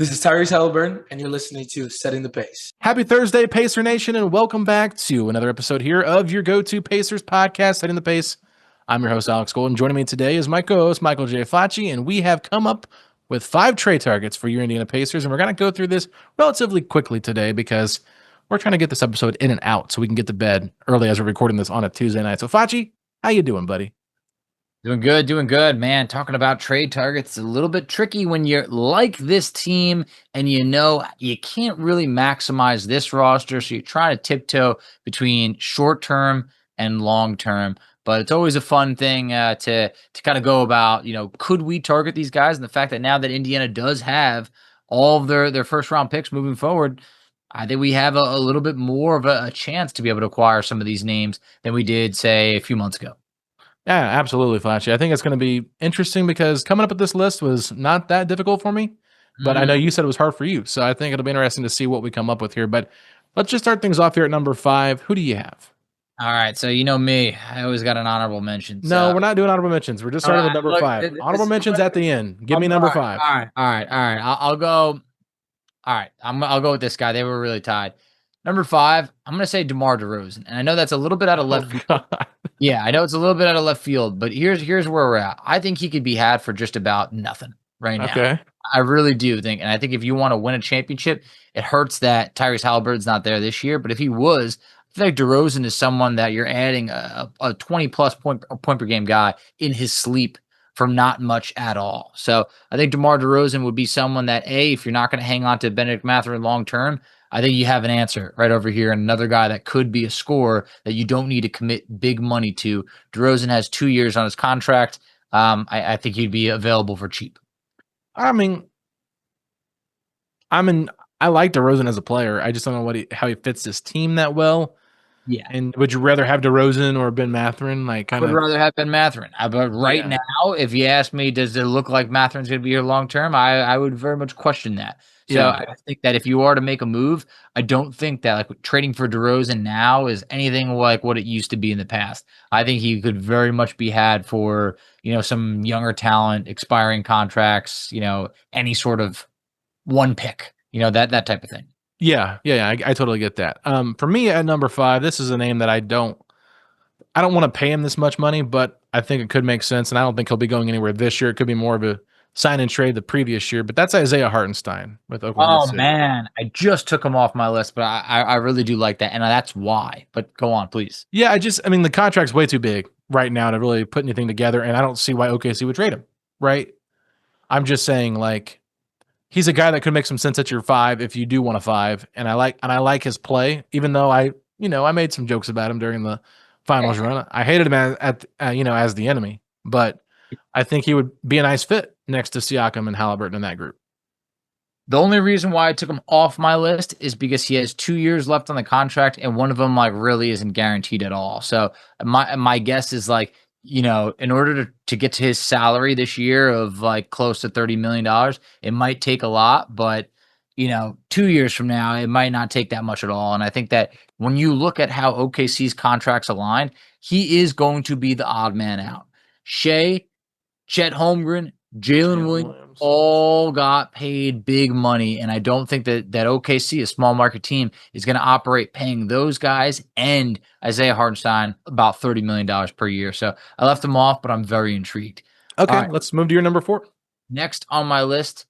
This is Tyrese Halliburton, and you're listening to Setting the Pace. Happy Thursday, Pacer Nation, and welcome back to another episode here of your go-to Pacers podcast, Setting the Pace. I'm your host, Alex Golden. Joining me today is my co-host, Michael J. Facci, and we have come up with 5 trade targets for your Indiana Pacers, and we're going to go through this relatively quickly today because we're trying to get this episode in and out so we can get to bed early as we're recording this on a Tuesday night. So, Facci, how you doing, buddy? Doing good, man. Talking about trade targets, a little bit tricky when you're like this team and you know you can't really maximize this roster, so you're trying to tiptoe between short-term and long-term. But it's always a fun thing to kind of go about, could we target these guys? And the fact that now that Indiana does have all of their first-round picks moving forward, I think we have a little bit more of a chance to be able to acquire some of these names than we did, say, a few months ago. Yeah, absolutely, Flashy. I think it's going to be interesting because coming up with this list was not that difficult for me, but I know you said it was hard for you. So I think it'll be interesting to see what we come up with here. But let's just start things off here at number 5. Who do you have? All right, so you know me. I always got an honorable mention. No, we're not doing honorable mentions. We're just starting with number 5. Honorable mentions at the end. Give me number 5. All right. I'll go. All right, I'll go with this guy. They were really tied. Number 5, I'm going to say DeMar DeRozan. And I know that's a little bit out of left field. Yeah, I know it's a little bit out of left field, but here's where we're at. I think he could be had for just about nothing right now. Okay. I really do think, and I think if you want to win a championship, it hurts that Tyrese Halliburton's not there this year, but if he was, I feel like DeRozan is someone that you're adding a 20-plus point per game guy in his sleep for not much at all. So I think DeMar DeRozan would be someone that, if you're not going to hang on to Bennedict Mathurin long-term, I think you have an answer right over here, and another guy that could be a scorer that you don't need to commit big money to. DeRozan has 2 years on his contract. I think he'd be available for cheap. I like DeRozan as a player. I just don't know how he fits this team that well. Yeah. And would you rather have DeRozan or Ben Mathurin? I would rather have Ben Mathurin. But now, if you ask me, does it look like Matherin's going to be here long term? I would very much question that. So I think that if you are to make a move, I don't think that trading for DeRozan now is anything like what it used to be in the past. I think he could very much be had for, some younger talent, expiring contracts, any sort of one pick, that type of thing. Yeah, I totally get that. For me at number 5, this is a name that I don't want to pay him this much money, but I think it could make sense, and I don't think he'll be going anywhere this year. It could be more of a sign and trade the previous year, but that's Isaiah Hartenstein with Oklahoma City. Man, I just took him off my list, but I really do like that, and that's why. But go on, please. Yeah, the contract's way too big right now to really put anything together, and I don't see why OKC would trade him, right? I'm just saying, he's a guy that could make some sense at your 5 if you do want a 5, and I like his play, even though I made some jokes about him during the finals run. I hated him as the enemy, but I think he would be a nice fit next to Siakam and Halliburton in that group. The only reason why I took him off my list is because he has 2 years left on the contract, and one of them really isn't guaranteed at all. So my guess is in order to get to his salary this year of close to $30 million, it might take a lot, but 2 years from now, it might not take that much at all. And I think that when you look at how OKC's contracts align, he is going to be the odd man out. Shea, Chet Holmgren, Jalen Williams all got paid big money, and I don't think that OKC, a small market team, is going to operate paying those guys and Isaiah Hartenstein about $30 million per year. So I left them off, but I'm very intrigued. Okay, let's move to your number 4. Next on my list,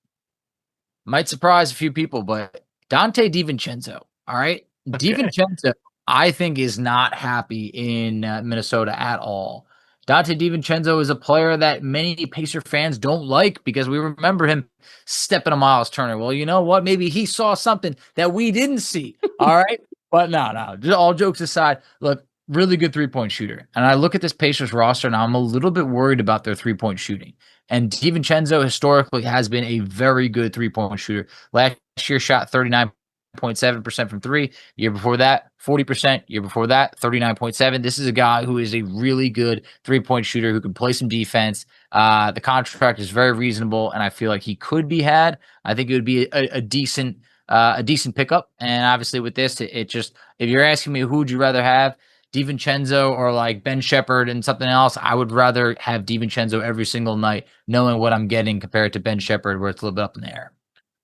might surprise a few people, but Dante DiVincenzo. All right, okay. DiVincenzo, I think, is not happy in Minnesota at all. Dante DiVincenzo is a player that many Pacer fans don't like because we remember him stepping on Miles Turner. Well, you know what? Maybe he saw something that we didn't see. All right. But no. Just all jokes aside, look, really good three-point shooter. And I look at this Pacers roster and I'm a little bit worried about their three-point shooting. And DiVincenzo historically has been a very good three-point shooter. Last year shot 39.7% from 3. Year before that, 40%. Year before that, 39.7. This is a guy who is a really good three-point shooter who can play some defense. The contract is very reasonable, and I feel like he could be had. I think it would be a decent pickup. And obviously with this, it just, if you're asking me who would you rather have, DiVincenzo or like Ben Shepherd and something else, I would rather have DiVincenzo every single night, knowing what I'm getting compared to Ben Shepherd, where it's a little bit up in the air.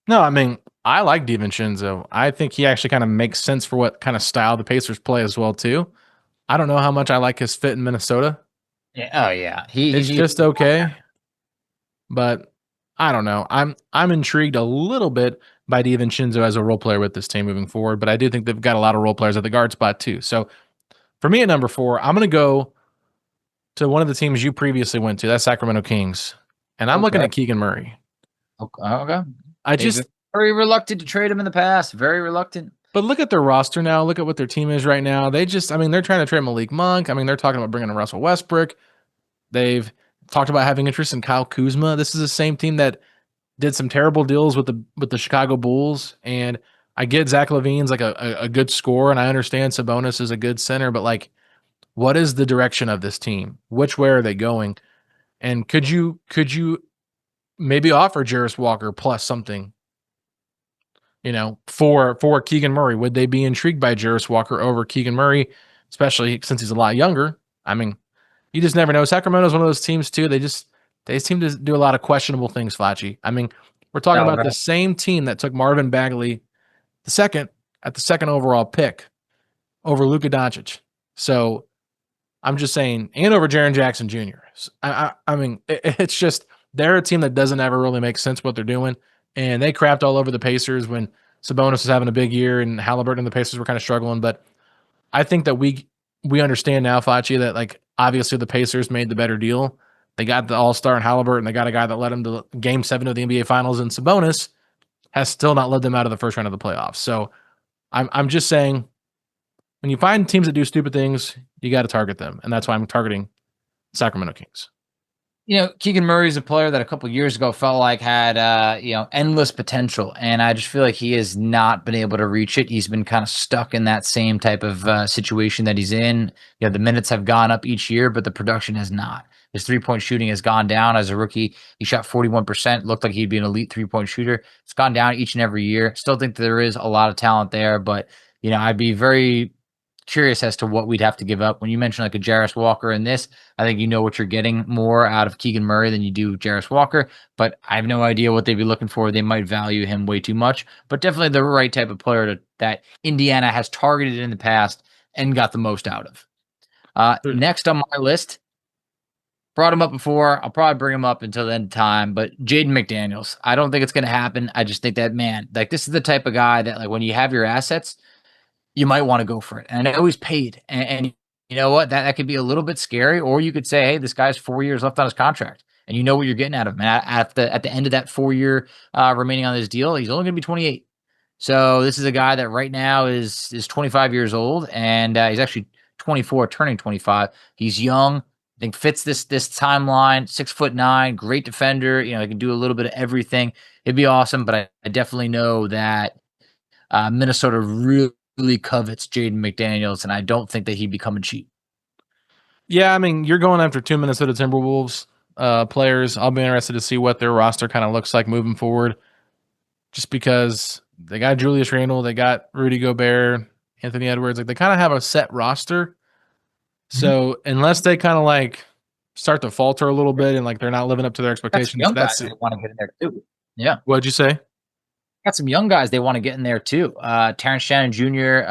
No, I mean, I like DiVincenzo. I think he actually kind of makes sense for what kind of style the Pacers play as well, too. I don't know how much I like his fit in Minnesota. Yeah. Oh yeah. It's just okay, but I don't know. I'm intrigued a little bit by DiVincenzo as a role player with this team moving forward, but I do think they've got a lot of role players at the guard spot too. So for me at number 4, I'm going to go to one of the teams you previously went to. That's Sacramento Kings, and I'm looking at Keegan Murray. Okay. I They've just been very reluctant to trade him in the past. Very reluctant. But look at their roster now. Look at what their team is right now. They're trying to trade Malik Monk. I mean, they're talking about bringing in Russell Westbrook. They've talked about having interest in Kyle Kuzma. This is the same team that did some terrible deals with the Chicago Bulls. And I get Zach LaVine's like a good scorer, and I understand Sabonis is a good center, but like, what is the direction of this team? Which way are they going? And could you maybe offer Jarris Walker plus something? For Keegan Murray, would they be intrigued by Jarris Walker over Keegan Murray, especially since he's a lot younger? I mean, you just never know. Sacramento's one of those teams too. They seem to do a lot of questionable things, Facci. I mean, we're talking about the same team that took Marvin Bagley the second overall pick over Luka Doncic. So I'm just saying, and over Jaren Jackson Jr. I mean, it's just they're a team that doesn't ever really make sense what they're doing. And they crapped all over the Pacers when Sabonis was having a big year and Halliburton and the Pacers were kind of struggling. But I think that we understand now, Facci, that like obviously the Pacers made the better deal. They got the All-Star in Halliburton. They got a guy that led them to Game 7 of the NBA Finals, and Sabonis has still not led them out of the first round of the playoffs. So I'm just saying, when you find teams that do stupid things, you got to target them, and that's why I'm targeting Sacramento Kings. Keegan Murray is a player that a couple years ago felt like had, endless potential. And I just feel like he has not been able to reach it. He's been kind of stuck in that same type of situation that he's in. The minutes have gone up each year, but the production has not. His 3-point shooting has gone down. As a rookie, he shot 41%. Looked like he'd be an elite 3-point shooter. It's gone down each and every year. Still think there is a lot of talent there, but, I'd be very curious as to what we'd have to give up. When you mention like a Jarris Walker in this, I think what you're getting more out of Keegan Murray than you do Jarris Walker, but I have no idea what they'd be looking for. They might value him way too much, but definitely the right type of player that Indiana has targeted in the past and got the most out of. Next on my list, brought him up before. I'll probably bring him up until the end of time, but Jaden McDaniels. I don't think it's going to happen. I just think that, man, like this is the type of guy that like when you have your assets, you might want to go for it. And I know he's paid. And you know what? That could be a little bit scary. Or you could say, hey, this guy's 4 years left on his contract. And you know what you're getting out of him. And at the end of that 4-year remaining on this deal, he's only going to be 28. So this is a guy that right now is 25 years old. And he's actually 24, turning 25. He's young. I think fits this timeline. 6'9", great defender. He can do a little bit of everything. It'd be awesome. But I definitely know that Minnesota really covets Jaden McDaniels, and I don't think that he'd be coming cheap. Yeah, I mean, you're going after 2 Minnesota Timberwolves players. I'll be interested to see what their roster kind of looks like moving forward, just because they got Julius Randle, they got Rudy Gobert, Anthony Edwards. Like, they kind of have a set roster. So unless they kind of like start to falter a little bit and like they're not living up to their expectations, that's it. Want to get in there too. Yeah. What'd you say? Got some young guys they want to get in there too. Terrence Shannon Jr.,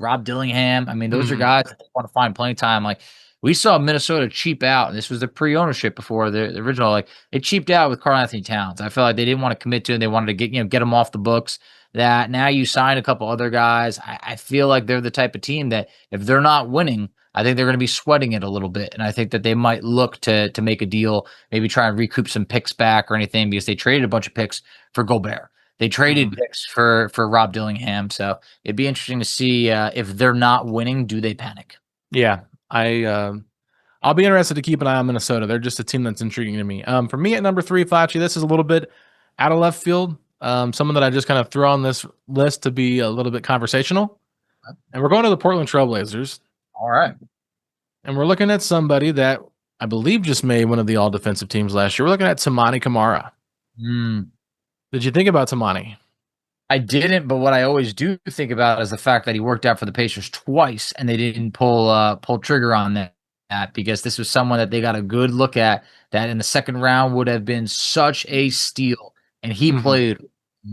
Rob Dillingham. I mean, those are guys that want to find playing time. Like we saw Minnesota cheap out, and this was the pre-ownership before the original. Like they cheaped out with Karl Anthony Towns. I feel like they didn't want to commit to it. They wanted to get him off the books. That now you sign a couple other guys. I feel like they're the type of team that if they're not winning, I think they're going to be sweating it a little bit. And I think that they might look to make a deal, maybe try and recoup some picks back or anything, because they traded a bunch of picks for Gobert. They traded picks for Rob Dillingham. So it'd be interesting to see if they're not winning, do they panic? Yeah, I'll be interested to keep an eye on Minnesota. They're just a team that's intriguing to me. For me at number 3, Facci, this is a little bit out of left field. Someone that I just kind of threw on this list to be a little bit conversational. And we're going to the Portland Trailblazers. All right. And we're looking at somebody that I believe just made one of the all-defensive teams last year. We're looking at Toumani Camara. Did you think about Toumani? I didn't, but what I always do think about is the fact that he worked out for the Pacers twice, and they didn't pull trigger on that because this was someone that they got a good look at that in the second round would have been such a steal. And he played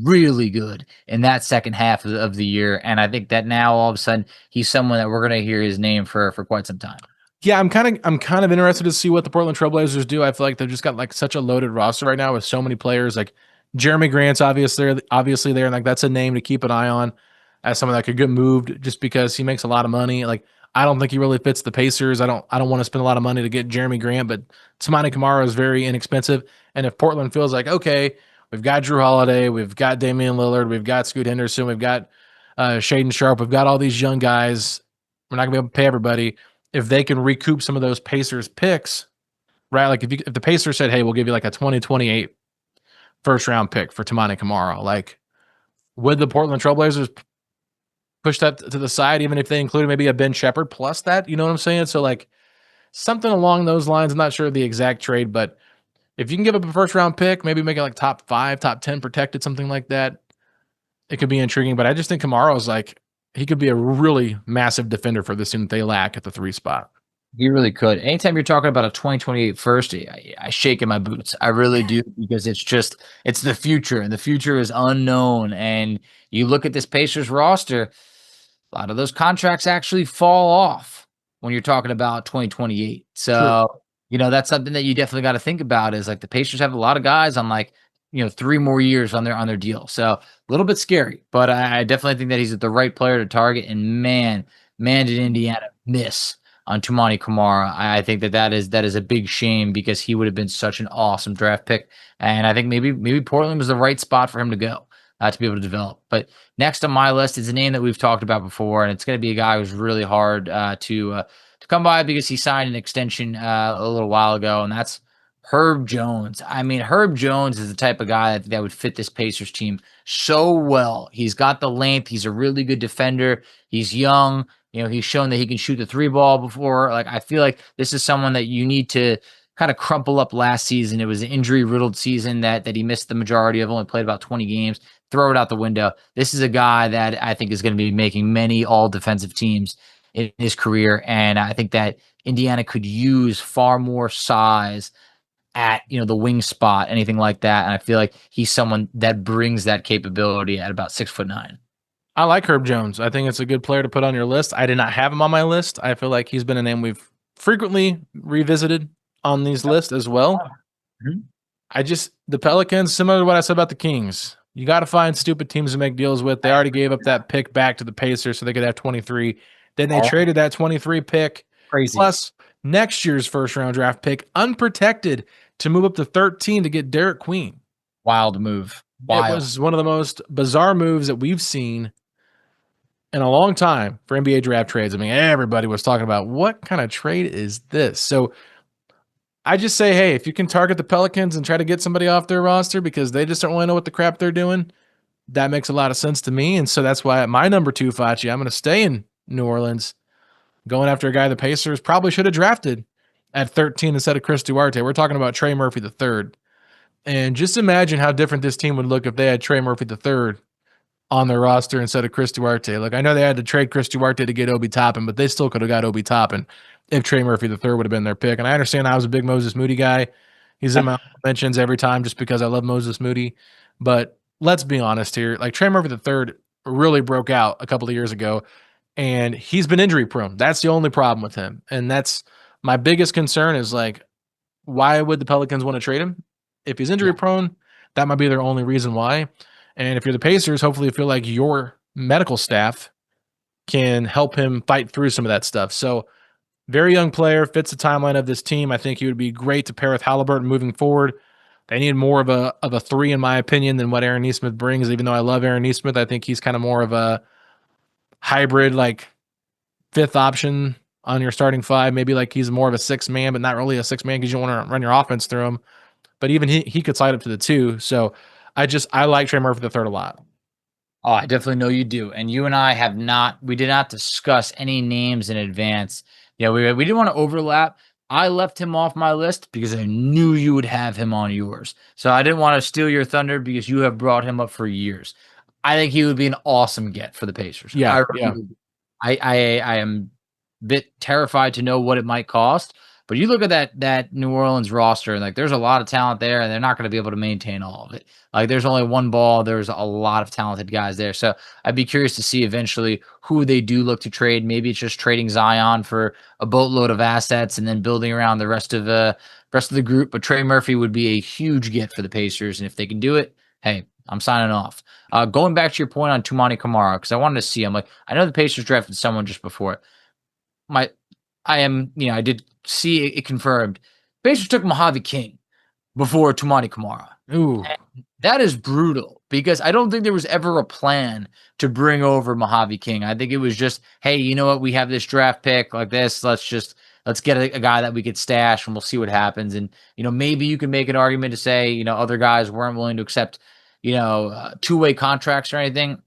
really good in that second half of the year. And I think that now all of a sudden he's someone that we're going to hear his name for quite some time. Yeah, I'm kind of interested to see what the Portland Trailblazers do. I feel like they've just got like such a loaded roster right now with so many players. Like Jeremy Grant's obviously there, and like that's a name to keep an eye on as someone that could get moved just because he makes a lot of money. Like I don't think he really fits the Pacers. I don't want to spend a lot of money to get Jeremy Grant, but Tamani Kamara is very inexpensive. And if Portland feels like, okay, we've got Drew Holiday, we've got Damian Lillard, we've got Scoot Henderson, we've got Shaden Sharp, we've got all these young guys. We're not gonna be able to pay everybody. If they can recoup some of those Pacers picks, right? Like if the Pacers said, "Hey, we'll give you like a 2028 first round pick for Tamani Kamara," like would the Portland Trailblazers push that to the side, even if they included maybe a Ben Shepherd plus that? You know what I'm saying? So like something along those lines. I'm not sure of the exact trade, but if you can give up a first round pick, maybe make it like top 5, top 10 protected, something like that, it could be intriguing. But I just think Kamara's like he could be a really massive defender for this team that they lack at the 3 spot. He really could. Anytime you're talking about a 2028 first, I shake in my boots. I really do, because it's the future, and the future is unknown. And you look at this Pacers roster, a lot of those contracts actually fall off when you're talking about 2028. So, that's something that you definitely got to think about, is like the Pacers have a lot of guys on like, 3 more years on their deal. So a little bit scary, but I definitely think that he's the right player to target. And man, did Indiana miss on Tamani Kamara. I think that is a big shame, because he would have been such an awesome draft pick. And I think maybe Portland was the right spot for him to go to be able to develop. But next on my list is a name that we've talked about before, and it's going to be a guy who's really hard to come by, because he signed an extension a little while ago, and that's Herb Jones. I mean, Herb Jones is the type of guy that would fit this Pacers team so well. He's got the length. He's a really good defender. He's young. He's shown that he can shoot the 3 ball before. Like, I feel like this is someone that you need to kind of crumple up last season. It was an injury-riddled season that he missed the majority of, only played about 20 games. Throw it out the window. This is a guy that I think is going to be making many all-defensive teams in his career, and I think that Indiana could use far more size at the wing spot, anything like that. And I feel like he's someone that brings that capability at about 6'9". I like Herb Jones. I think it's a good player to put on your list. I did not have him on my list. I feel like he's been a name we've frequently revisited on these lists as well. Mm-hmm. The Pelicans, similar to what I said about the Kings, you got to find stupid teams to make deals with. They already gave up that pick back to the Pacers so they could have 23. Then they traded that 23 pick plus next year's first round draft pick unprotected to move up to 13 to get Derek Queen. Wild move. It was one of the most bizarre moves that we've seen in a long time for NBA draft trades. I mean, everybody was talking about what kind of trade is this? So I just say, hey, if you can target the Pelicans and try to get somebody off their roster because they just don't really know what the crap they're doing, that makes a lot of sense to me. And so that's why at my number 2, Facci, I'm going to stay in New Orleans, going after a guy the Pacers probably should have drafted at 13 instead of Chris Duarte. We're talking about Trey Murphy III. And just imagine how different this team would look if they had Trey Murphy III on their roster instead of Chris Duarte. Like, I know they had to trade Chris Duarte to get Obi Toppin, but they still could have got Obi Toppin if Trey Murphy III would have been their pick. And I understand I was a big Moses Moody guy. He's in my mentions every time just because I love Moses Moody. But let's be honest here. Like, Trey Murphy III really broke out a couple of years ago, and he's been injury prone. That's the only problem with him. And that's my biggest concern is, like, why would the Pelicans want to trade him? If he's injury prone, that might be their only reason why. And if you're the Pacers, hopefully you feel like your medical staff can help him fight through some of that stuff. So very young player, fits the timeline of this team. I think he would be great to pair with Halliburton moving forward. They need more of a 3, in my opinion, than what Aaron Nesmith brings. Even though I love Aaron Nesmith, I think he's kind of more of a hybrid, like 5th option on your starting 5. Maybe like he's more of a 6 man, but not really a 6 man because you don't want to run your offense through him. But even he could slide up to the 2. So I like Trey Murphy III a lot. Oh, I definitely know you do. And you and I we did not discuss any names in advance. We didn't want to overlap. I left him off my list because I knew you would have him on yours. So I didn't want to steal your thunder because you have brought him up for years. I think he would be an awesome get for the Pacers. Yeah. I am a bit terrified to know what it might cost, But you look at that New Orleans roster, and like there's a lot of talent there, and they're not going to be able to maintain all of it. Like there's only one ball. There's a lot of talented guys there. So I'd be curious to see eventually who they do look to trade. Maybe it's just trading Zion for a boatload of assets and then building around the rest of the group. But Trey Murphy would be a huge get for the Pacers, and if they can do it, hey, I'm signing off. Going back to your point on Toumani Camara, because I wanted to see him. Like I know the Pacers drafted someone just before it. I did see it confirmed. Pacers took Mojave King before Toumani Camara. Ooh. And that is brutal because I don't think there was ever a plan to bring over Mojave King. I think it was just, hey, you know what? We have this draft pick like this. Let's get a guy that we could stash and we'll see what happens. And, maybe you can make an argument to say, other guys weren't willing to accept, two-way contracts or anything.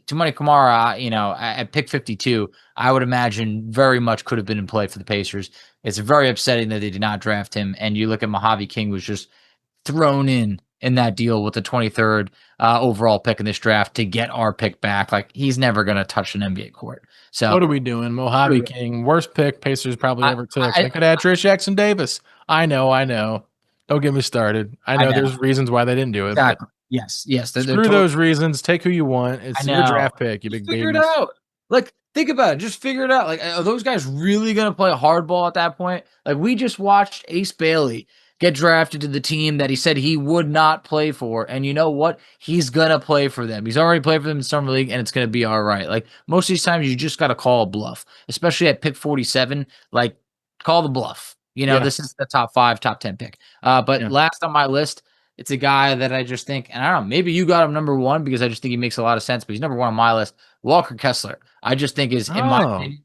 Toumani Camara, at pick 52, I would imagine very much could have been in play for the Pacers. It's very upsetting that they did not draft him. And you look at Mojave King was just thrown in that deal with the 23rd overall pick in this draft to get our pick back. Like he's never going to touch an NBA court. So what are we doing? Mojave King, worst pick Pacers probably ever took. They could have Trish Jackson Davis. I know. Don't get me started. I know there's reasons why they didn't do it. Exactly. Yes. Screw those reasons. Take who you want. It's your draft pick, you big baby. Figure it out. Like, think about it. Just figure it out. Like, are those guys really going to play hardball at that point? Like, we just watched Ace Bailey get drafted to the team that he said he would not play for. And you know what? He's going to play for them. He's already played for them in Summer League, and it's going to be all right. Like, most of these times, you just got to call a bluff, especially at pick 47. Like, call the bluff. This is the top 5, top 10 pick. But last on my list, it's a guy that I just think, and I don't know, maybe you got him number 1 because I just think he makes a lot of sense, but he's number 1 on my list. Walker Kessler. I just think is, in my opinion,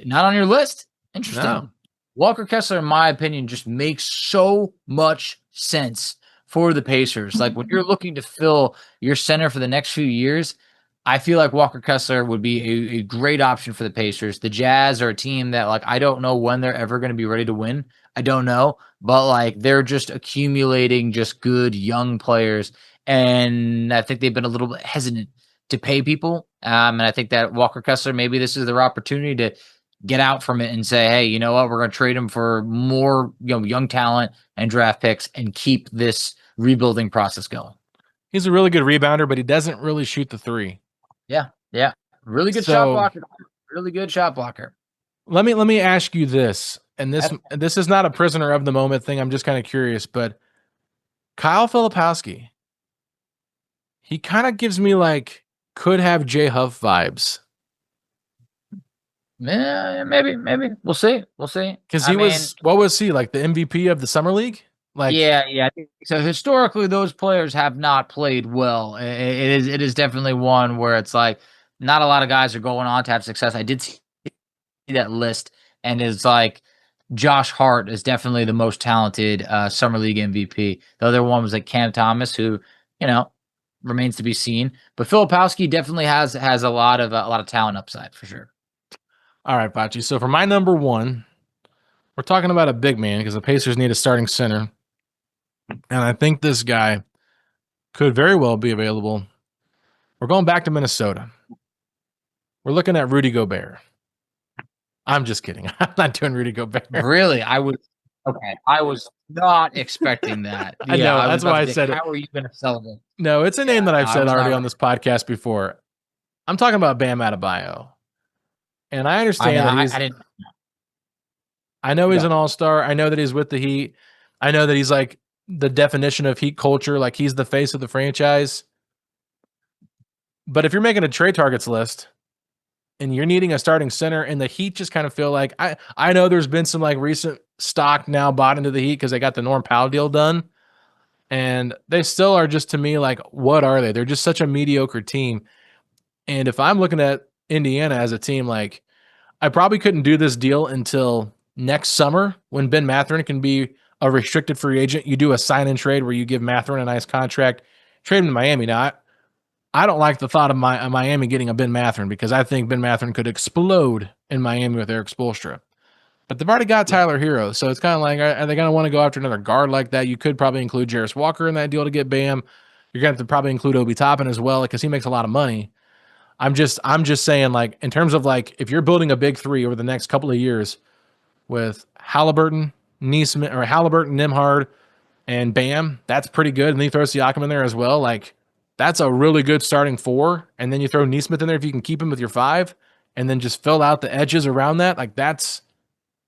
not on your list. Interesting. No. Walker Kessler, in my opinion, just makes so much sense for the Pacers. Like when you're looking to fill your center for the next few years, I feel like Walker Kessler would be a great option for the Pacers. The Jazz are a team that, like, I don't know when they're ever going to be ready to win. I don't know, but like they're just accumulating just good young players, and I think they've been a little bit hesitant to pay people. And I think that Walker Kessler, maybe this is their opportunity to get out from it and say, hey, you know what, we're going to trade him for more young talent and draft picks and keep this rebuilding process going. He's a really good rebounder, but he doesn't really shoot the 3. Yeah. Really good shot blocker. Really good shot blocker. Let me ask you this, and this is not a prisoner of the moment thing. I'm just kind of curious, but Kyle Filipowski, he kind of gives me like could have Jay Huff vibes. Yeah, maybe we'll see. Because what was he, like the MVP of the summer league? Like yeah. So historically, those players have not played well. It is definitely one where it's like not a lot of guys are going on to have success. I did see that list, and it's like Josh Hart is definitely the most talented summer league MVP. The other one was like Cam Thomas, who remains to be seen. But Filipowski definitely has a lot of talent upside for sure. All right, Facci. So for my number 1, we're talking about a big man because the Pacers need a starting center. And I think this guy could very well be available. We're going back to Minnesota. We're looking at Rudy Gobert. I'm just kidding. I'm not doing Rudy Gobert. Really? I was not expecting that. I know. That's why I said it. How are you going to celebrate? No, it's a name that I've said already on this podcast before. I'm talking about Bam Adebayo. And I understand that I know he's an all-star. I know that he's with the Heat. I know that he's like the definition of Heat culture. Like he's the face of the franchise. But if you're making a trade targets list and you're needing a starting center, and the Heat just kind of feel like I know there's been some like recent stock now bought into the Heat because they got the Norm Powell deal done. And they still are just, to me, like, what are they? They're just such a mediocre team. And if I'm looking at Indiana as a team, like, I probably couldn't do this deal until next summer when Ben Mathurin can be a restricted free agent. You do a sign-in trade where you give Mathurin a nice contract, trade him to Miami. Now, I don't like the thought of Miami getting a Ben Mathurin because I think Ben Mathurin could explode in Miami with Eric Spoelstra. But they've already got Tyler Hero, so it's kind of like, are they going to want to go after another guard like that? You could probably include Jarris Walker in that deal to get Bam. You're going to have to probably include Obi Toppin as well because he makes a lot of money. I'm just saying, like, in terms of, like, if you're building a big 3 over the next couple of years with Halliburton, Neesmith or Halliburton, Nembhard, and Bam. That's pretty good. And then you throw Siakam in there as well. Like, that's a really good starting 4. And then you throw Neesmith in there if you can keep him with your 5, and then just fill out the edges around that. Like, that's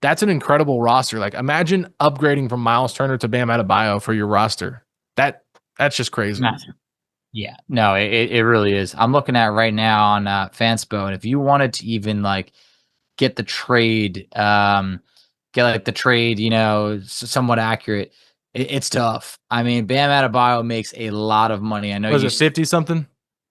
an incredible roster. Like, imagine upgrading from Miles Turner to Bam Adebayo for your roster. That's just crazy. Yeah, no, it really is. I'm looking at right now on Fanspo, and if you wanted to even like get the trade, somewhat accurate, it's tough. I mean, Bam Adebayo makes a lot of money. I know. Was it 50 something?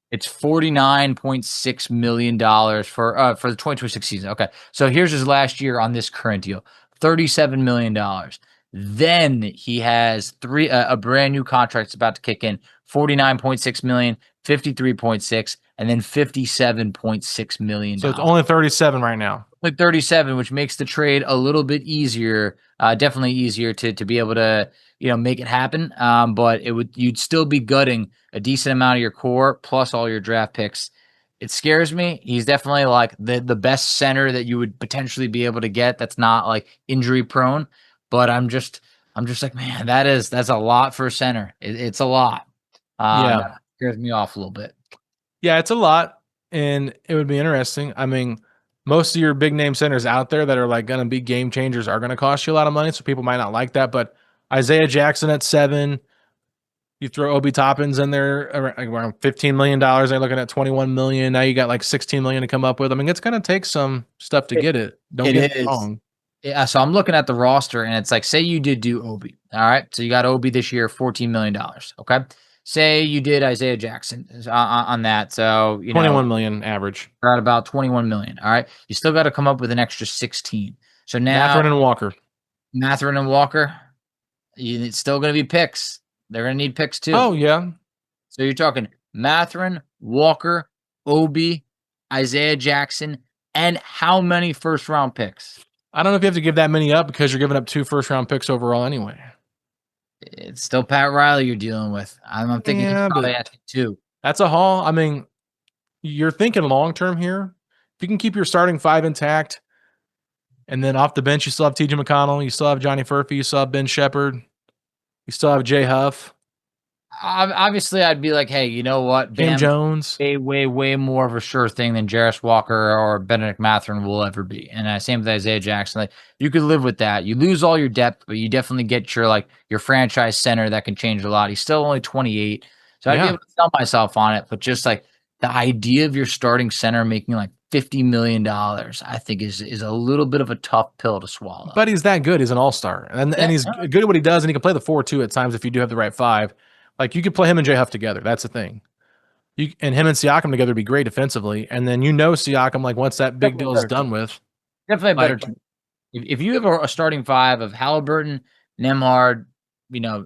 It's $49.6 million for the 2026 season. Okay, so here's his last year on this current deal: $37 million. Then he has a brand new contract about to kick in: 49.6 million, 53.6, and then $57.6 million. So it's only 37 right now. Like 37, which makes the trade a little bit easier, definitely easier to be able to, make it happen. But you'd still be gutting a decent amount of your core plus all your draft picks. It scares me. He's definitely like the best center that you would potentially be able to get that's not like injury prone. But I'm just like, man, that's a lot for a center. It's a lot. That scares me off a little bit. Yeah, it's a lot, and it would be interesting. I mean, most of your big name centers out there that are like going to be game changers are going to cost you a lot of money, so people might not like that. But Isaiah Jackson at 7, you throw Obi Toppins in there around $15 million. They're looking at $21 million. Now you got like $16 million to come up with. I mean, it's going to take some stuff to get it. Don't get it wrong. Yeah, so I'm looking at the roster, and it's like, say you did do Obi. All right, so you got Obi this year, $14 million. Okay. Say you did Isaiah Jackson on that. So, 21 million average. We're at about 21 million. All right. You still got to come up with an extra 16. So now Mathurin and Walker. It's still going to be picks. They're going to need picks too. Oh, yeah. So you're talking Mathurin, Walker, Obi, Isaiah Jackson, and how many first round picks? I don't know if you have to give that many up because you're giving up 2 first round picks overall anyway. It's still Pat Riley you're dealing with. I'm thinking he's probably asking 2. That's a haul. I mean, you're thinking long term here. If you can keep your starting 5 intact, and then off the bench, you still have TJ McConnell, you still have Johnny Furphy, you still have Ben Shepherd, you still have Jay Huff. Obviously, I'd be like, hey, you know what? Cam Jones. Way more of a sure thing than Jarris Walker or Benedict Mathurin will ever be. And same with Isaiah Jackson. Like, you could live with that. You lose all your depth, but you definitely get your franchise center that can change a lot. He's still only 28. So I'd be able to sell myself on it. But just like the idea of your starting center making like $50 million, I think is a little bit of a tough pill to swallow. But he's that good. He's an all-star. And he's good at what he does, and he can play the 4-2 at times if you do have the right 5. Like, you could play him and Jay Huff together. That's the thing. And him and Siakam together would be great defensively. And then Siakam, like, once that big deal is done with. Definitely a better team. If you have a starting 5 of Halliburton, Nembhard,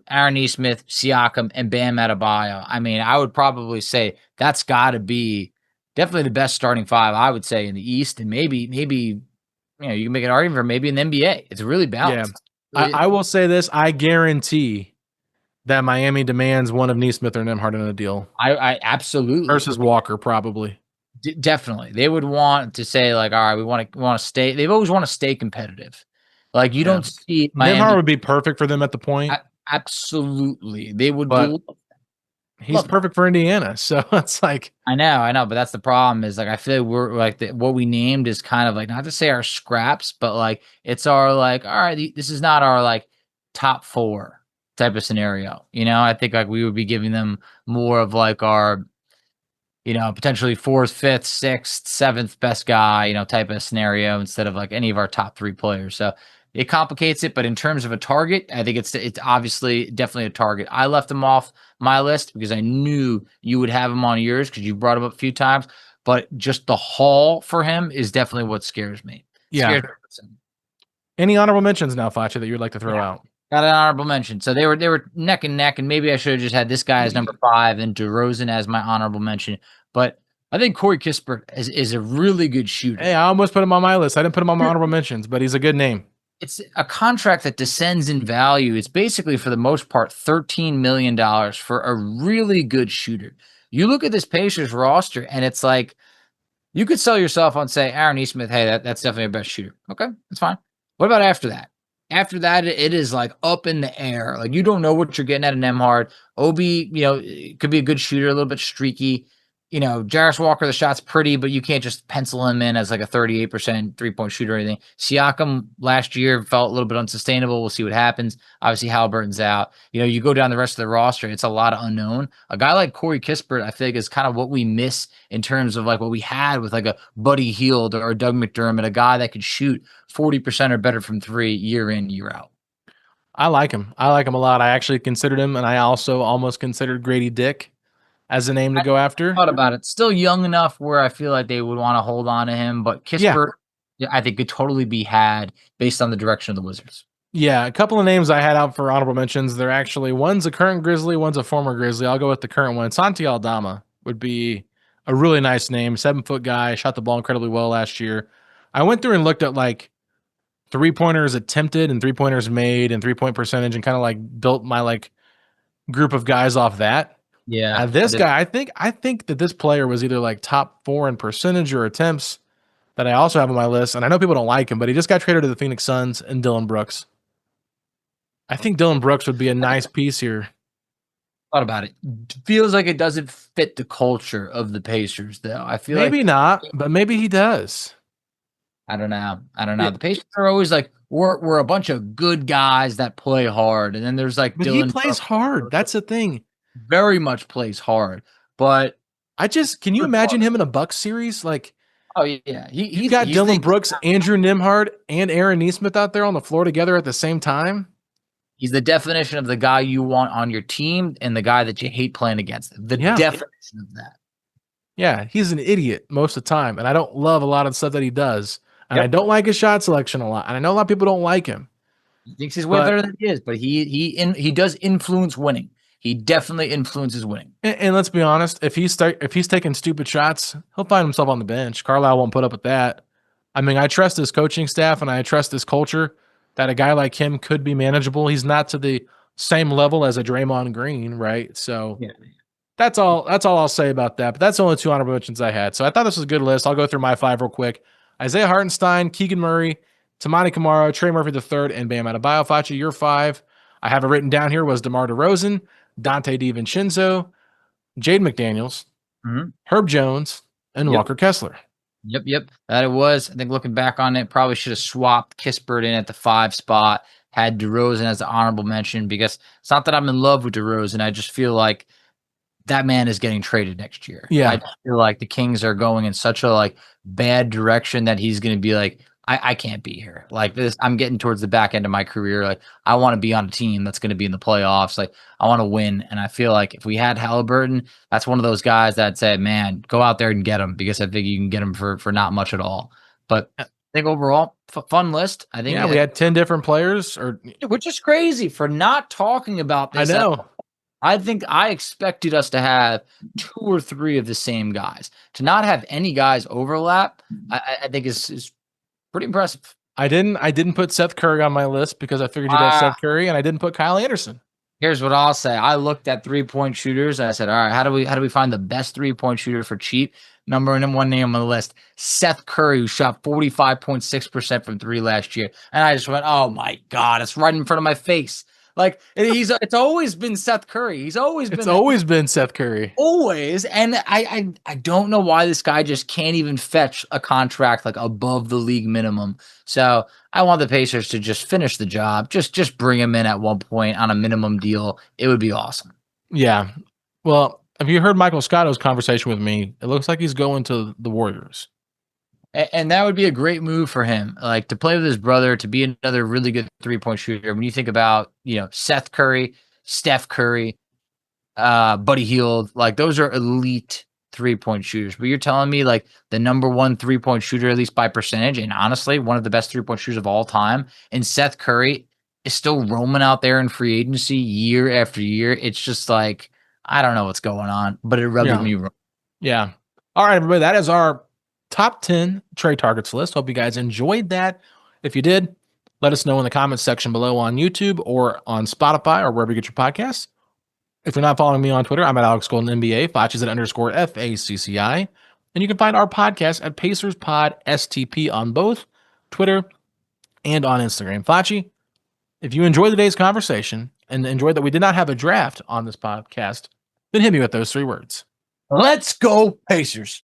Aaron Nesmith, Siakam, and Bam Adebayo, I mean, I would probably say that's got to be definitely the best starting 5, I would say, in the East. And maybe you can make an argument for maybe in the NBA. It's really balanced. Yeah. I will say this. I guarantee that Miami demands one of Nesmith or Nembhard in a deal. I absolutely. Versus Walker, probably. Definitely. They would want to say, like, all right, we want to stay. They've always want to stay competitive. Like, you don't see Miami. Nembhard would be perfect for them at the point. Absolutely. They would he's perfect for Indiana. So it's like. I know. But that's the problem is, like, I feel like we're like what we named is kind of like, not to say our scraps, but like, it's our like, all right, this is not our like top 4 type of scenario. I think like we would be giving them more of like our, potentially 4th, 5th, 6th, 7th best guy, type of scenario instead of like any of our top 3 players. So it complicates it. But in terms of a target, I think it's obviously definitely a target. I left him off my list because I knew you would have him on yours because you brought him up a few times. But just the haul for him is definitely what scares me. Yeah. Any honorable mentions now, Facci, that you'd like to throw out? Got an honorable mention. So they were neck and neck, and maybe I should have just had this guy as number 5 and DeRozan as my honorable mention. But I think Corey Kispert is a really good shooter. Hey, I almost put him on my list. I didn't put him on my honorable mentions, but he's a good name. It's a contract that descends in value. It's basically, for the most part, $13 million for a really good shooter. You look at this Pacers roster, and it's like you could sell yourself on, say, Aaron Nesmith. Hey, that's definitely a best shooter. Okay, that's fine. What about after that? After that, it is like up in the air. Like you don't know what you're getting at an Nembhard. Obi, it could be a good shooter, a little bit streaky. Jarris Walker, the shot's pretty, but you can't just pencil him in as like a 38% 3-point shooter or anything. Siakam last year felt a little bit unsustainable. We'll see what happens. Obviously, Halliburton's out. You go down the rest of the roster, it's a lot of unknown. A guy like Corey Kispert, I think, is kind of what we miss in terms of like what we had with like a Buddy Hield or Doug McDermott, a guy that could shoot 40% or better from three year in, year out. I like him. I like him a lot. I actually considered him, and I also almost considered Grady Dick as a name to go after. I thought about it. Still young enough where I feel like they would want to hold on to him, but Kispert, I think, could totally be had based on the direction of the Wizards. Yeah, a couple of names I had out for honorable mentions. They're actually, one's a current Grizzly, one's a former Grizzly. I'll go with the current one. Santi Aldama would be a really nice name. 7-foot guy, shot the ball incredibly well last year. I went through and looked at like 3-pointers attempted and 3-pointers made and 3-point percentage and kind of like built my like group of guys off that. Yeah. This guy, I think that this player was either like top 4 in percentage or attempts that I also have on my list. And I know people don't like him, but he just got traded to the Phoenix Suns and Dylan Brooks. I think Dylan Brooks would be a nice piece here. Thought about it. Feels like it doesn't fit the culture of the Pacers, though. I feel maybe not, but maybe he does. I don't know. Yeah. The Pacers are always like, we're a bunch of good guys that play hard. And then there's like but Dylan he plays hard. That's the thing. Very much plays hard. But can you imagine him in a Bucks series? Like, oh yeah. He's got Dylan Brooks, Andrew Nembhard, and Aaron Nesmith out there on the floor together at the same time. He's the definition of the guy you want on your team and the guy that you hate playing against. The definition of that. Yeah, he's an idiot most of the time, and I don't love a lot of the stuff that he does. And I don't like his shot selection a lot. And I know a lot of people don't like him. He thinks he's way better than he is, but he does influence winning. He definitely influences winning. And let's be honest, if he's taking stupid shots, he'll find himself on the bench. Carlisle won't put up with that. I mean, I trust his coaching staff and I trust his culture that a guy like him could be manageable. He's not to the same level as a Draymond Green, right? So that's all I'll say about that. But that's the only 2 honorable mentions I had. So I thought this was a good list. I'll go through my 5 real quick. Isaiah Hartenstein, Keegan Murray, Tamani Kamara, Trey Murphy III, and Bam Adebayo. Facci, your 5. I have it written down here was DeMar DeRozan, Dante DiVincenzo, Jaden McDaniels, Herb Jones, and Walker Kessler. Yep. That it was. I think looking back on it, probably should have swapped Kispert in at the 5 spot, had DeRozan as the honorable mention, because it's not that I'm in love with DeRozan. I just feel like that man is getting traded next year. Yeah. I feel like the Kings are going in such a like bad direction that he's going to be like, I can't be here. Like this, I'm getting towards the back end of my career. Like I want to be on a team that's going to be in the playoffs. Like I want to win. And I feel like if we had Halliburton, that's one of those guys that said, man, go out there and get him, because I think you can get him for not much at all. But I think overall, fun list. I think we had 10 different players, which is crazy for not talking about this. I know. I think I expected us to have 2 or 3 of the same guys. To not have any guys overlap, I think is pretty impressive. I didn't put Seth Curry on my list because I figured you'd have Seth Curry, and I didn't put Kyle Anderson. Here's what I'll say. I looked at 3-point shooters and I said, all right, how do we find the best 3-point shooter for cheap? Number 1 name on the list, Seth Curry, who shot 45.6% from 3 last year. And I just went, oh my God, it's right in front of my face. Like it's always been Seth Curry. It's always been Seth Curry. Always. And I don't know why this guy just can't even fetch a contract like above the league minimum. So I want the Pacers to just finish the job. Just bring him in at one point on a minimum deal. It would be awesome. Yeah. Well, have you heard Michael Scotto's conversation with me? It looks like he's going to the Warriors. And that would be a great move for him, like to play with his brother, to be another really good 3-point shooter. When you think about, Seth Curry, Steph Curry, Buddy Hield, like those are elite 3-point shooters. But you're telling me like the number 1 3-point shooter, at least by percentage, and honestly, one of the best 3-point shooters of all time, and Seth Curry is still roaming out there in free agency year after year. It's just like, I don't know what's going on, but it rubs me wrong. Yeah. All right, everybody, that is our top 10 trade targets list. Hope you guys enjoyed that. If you did, let us know in the comments section below on YouTube or on Spotify or wherever you get your podcasts. If you're not following me on Twitter, I'm at Alex Golden NBA. Facci's at _FACCI. And you can find our podcast at Pacers Pod STP on both Twitter and on Instagram. Facci, If you enjoyed today's conversation and enjoyed that we did not have a draft on this podcast, then hit me with those 3 words. Let's go Pacers.